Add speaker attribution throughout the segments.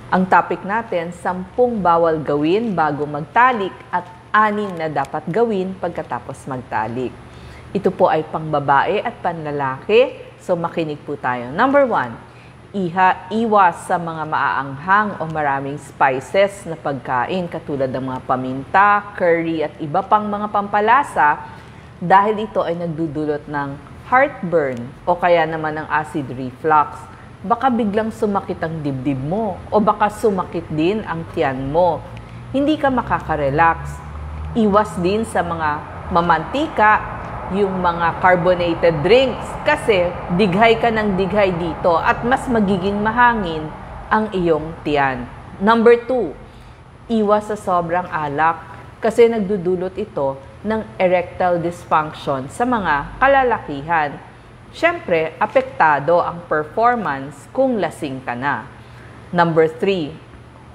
Speaker 1: Ang topic natin, 10 bawal gawin bago magtalik at 6 na dapat gawin pagkatapos magtalik. Ito po ay pangbabae at panlalaki, so makinig po tayo. Number 1, iwas sa mga maaanghang o maraming spices na pagkain katulad ng mga paminta, curry at iba pang mga pampalasa dahil ito ay nagdudulot ng heartburn o kaya naman ng acid reflux. Baka biglang sumakit ang dibdib mo o baka sumakit din ang tiyan mo. Hindi ka makaka-relax. Iwas din sa mga mamantika, yung mga carbonated drinks kasi dighay ka ng dighay dito at mas magiging mahangin ang iyong tiyan. Number 2, iwas sa sobrang alak kasi nagdudulot ito ng erectile dysfunction sa mga kalalakihan. Siyempre, apektado ang performance kung lasing ka na. Number 3,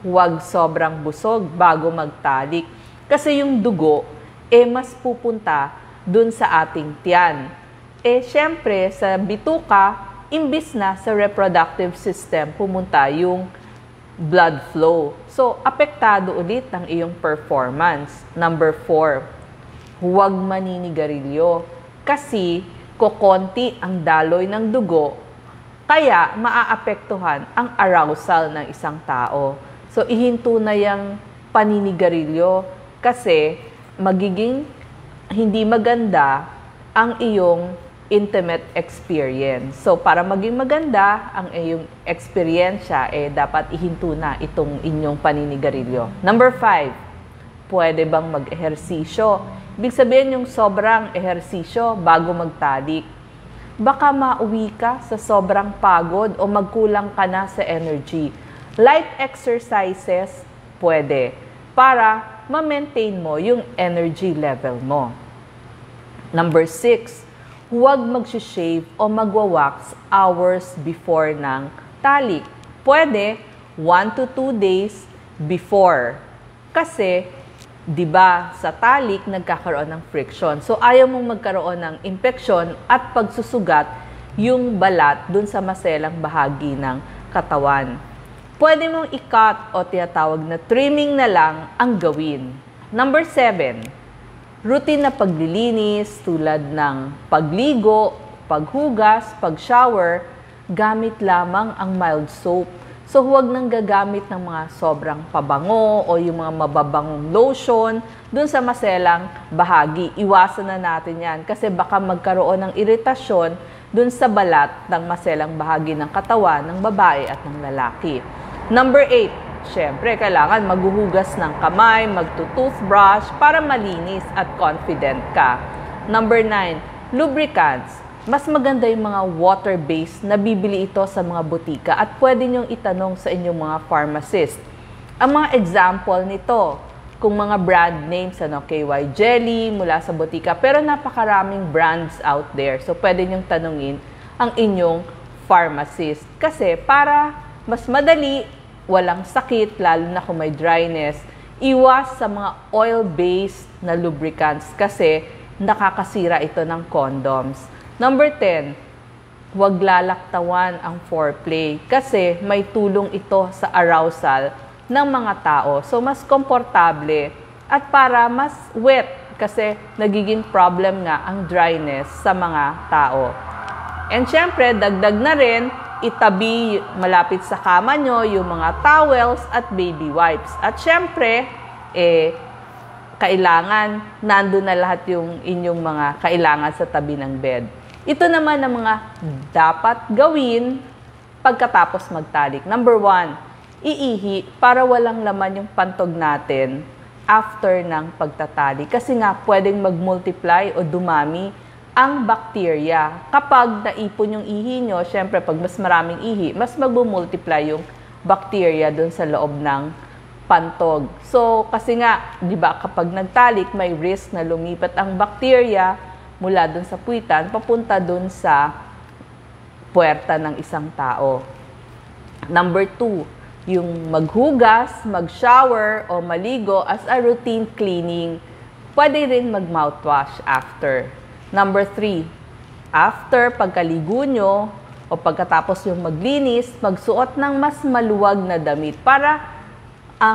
Speaker 1: huwag sobrang busog bago magtalik kasi yung dugo mas pupunta dun sa ating tiyan. Siyempre, sa bituka, imbis na sa reproductive system pumunta yung blood flow. So, apektado ulit ang iyong performance. Number 4, huwag maninigarilyo kasi kokonti ang daloy ng dugo, kaya maaapektuhan ang arousal ng isang tao. So, ihinto na yung paninigarilyo kasi magiging hindi maganda ang iyong intimate experience. So, para maging maganda ang iyong eksperyensya, dapat ihinto na itong inyong paninigarilyo. Number 5, pwede bang mag-ehersisyo? Ibig sabihin yung sobrang ehersisyo bago magtalik. Baka mauwi ka sa sobrang pagod o magkulang ka na sa energy. Light exercises, pwede. Para ma-maintain mo yung energy level mo. Number 6, huwag mag-shave o magwa-wax hours before ng talik. Pwede 1 to 2 days before. Kasi, di ba, sa talik, nagkakaroon ng friction. So, ayaw mong magkaroon ng infection at pagsusugat yung balat dun sa maselang bahagi ng katawan. Pwede mong i-cut o tinatawag na trimming na lang ang gawin. Number 7, routine na paglilinis tulad ng pagligo, paghugas, pag-shower, gamit lamang ang mild soap. So, huwag nang gagamit ng mga sobrang pabango o yung mga mababangong lotion dun sa maselang bahagi. Iwasan na natin yan kasi baka magkaroon ng iritasyon dun sa balat ng maselang bahagi ng katawan ng babae at ng lalaki. Number 8, syempre, kailangan maghuhugas ng kamay, magtutoothbrush para malinis at confident ka. Number 9, lubricants. Mas maganda yung mga water-based na bibili ito sa mga butika at pwede nyong itanong sa inyong mga pharmacist. Ang mga example nito, kung mga brand names, KY Jelly mula sa butika, pero napakaraming brands out there. So, pwede nyong tanungin ang inyong pharmacist. Kasi para mas madali, walang sakit, lalo na kung may dryness, iwas sa mga oil-based na lubricants kasi nakakasira ito ng condoms. Number 10, huwag lalaktawan ang foreplay kasi may tulong ito sa arousal ng mga tao. So, mas komportable at para mas wet kasi nagiging problem nga ang dryness sa mga tao. And syempre, dagdag na rin, itabi malapit sa kama nyo yung mga towels at baby wipes. At syempre, kailangan nandun na lahat yung inyong mga kailangan sa tabi ng bed. Ito naman ang mga dapat gawin pagkatapos magtalik. Number 1, iihi para walang laman yung pantog natin after ng pagtatalik. Kasi nga, pwedeng mag-multiply o dumami ang bacteria. Kapag naipon yung ihi nyo, syempre, pag mas maraming ihi, mas mag-multiply yung bacteria dun sa loob ng pantog. So, kasi nga, di ba, kapag nagtalik, may risk na lumipat ang bacteria mula dun sa puwitan, papunta dun sa puwerta ng isang tao. Number 2, yung maghugas, mag-shower o maligo as a routine cleaning. Pwede rin mag-mouthwash after. Number 3, after pagkaligo nyo o o pagkatapos yung maglinis, magsuot ng mas maluwag na damit para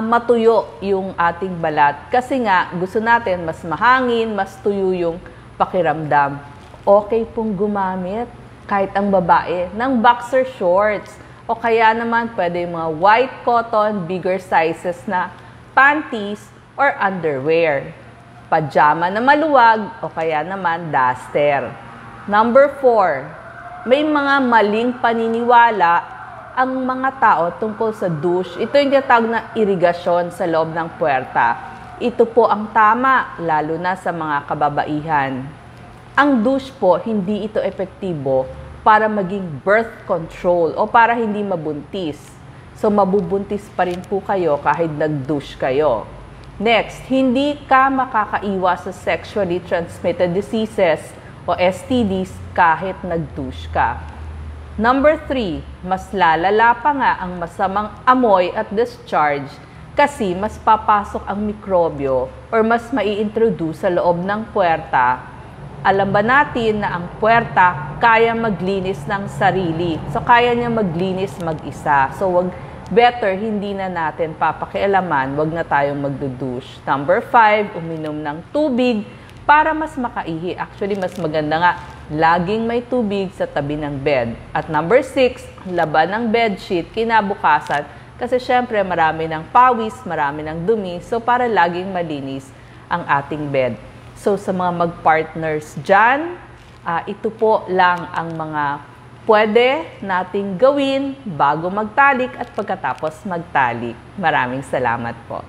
Speaker 1: matuyo yung ating balat. Kasi nga, gusto natin mas mahangin, mas tuyo yung pakiramdam. Okay pong gumamit, kahit ang babae, ng boxer shorts. O kaya naman, pwede yung mga white cotton, bigger sizes na panties or underwear. Pajama na maluwag o kaya naman duster. Number 4, may mga maling paniniwala ang mga tao tungkol sa douche. Ito yung tinatawag na irigasyon sa loob ng puwerta. Ito po ang tama, lalo na sa mga kababaihan. Ang douche po, hindi ito epektibo para maging birth control o para hindi mabuntis. So, mabubuntis pa rin po kayo kahit nag-douche kayo. Next, hindi ka makakaiwas sa sexually transmitted diseases o STDs kahit nag-douche ka. Number 3, mas lalala pa nga ang masamang amoy at discharge kasi mas papasok ang mikrobyo or mas mai-introduce sa loob ng puwerta. Alam ba natin na ang puwerta kaya maglinis ng sarili? So, kaya niya maglinis mag-isa. So, better hindi na natin papakialaman, wag na tayong magdudush. Number 5, uminom ng tubig para mas makaihi. Actually, mas maganda nga, laging may tubig sa tabi ng bed. At number 6, laban ng bedsheet kinabukasan kasi syempre marami ng pawis, marami ng dumi. So, para laging malinis ang ating bed. So, sa mga mag-partners dyan, ito po lang ang mga pwede nating gawin bago magtalik at pagkatapos magtalik. Maraming salamat po.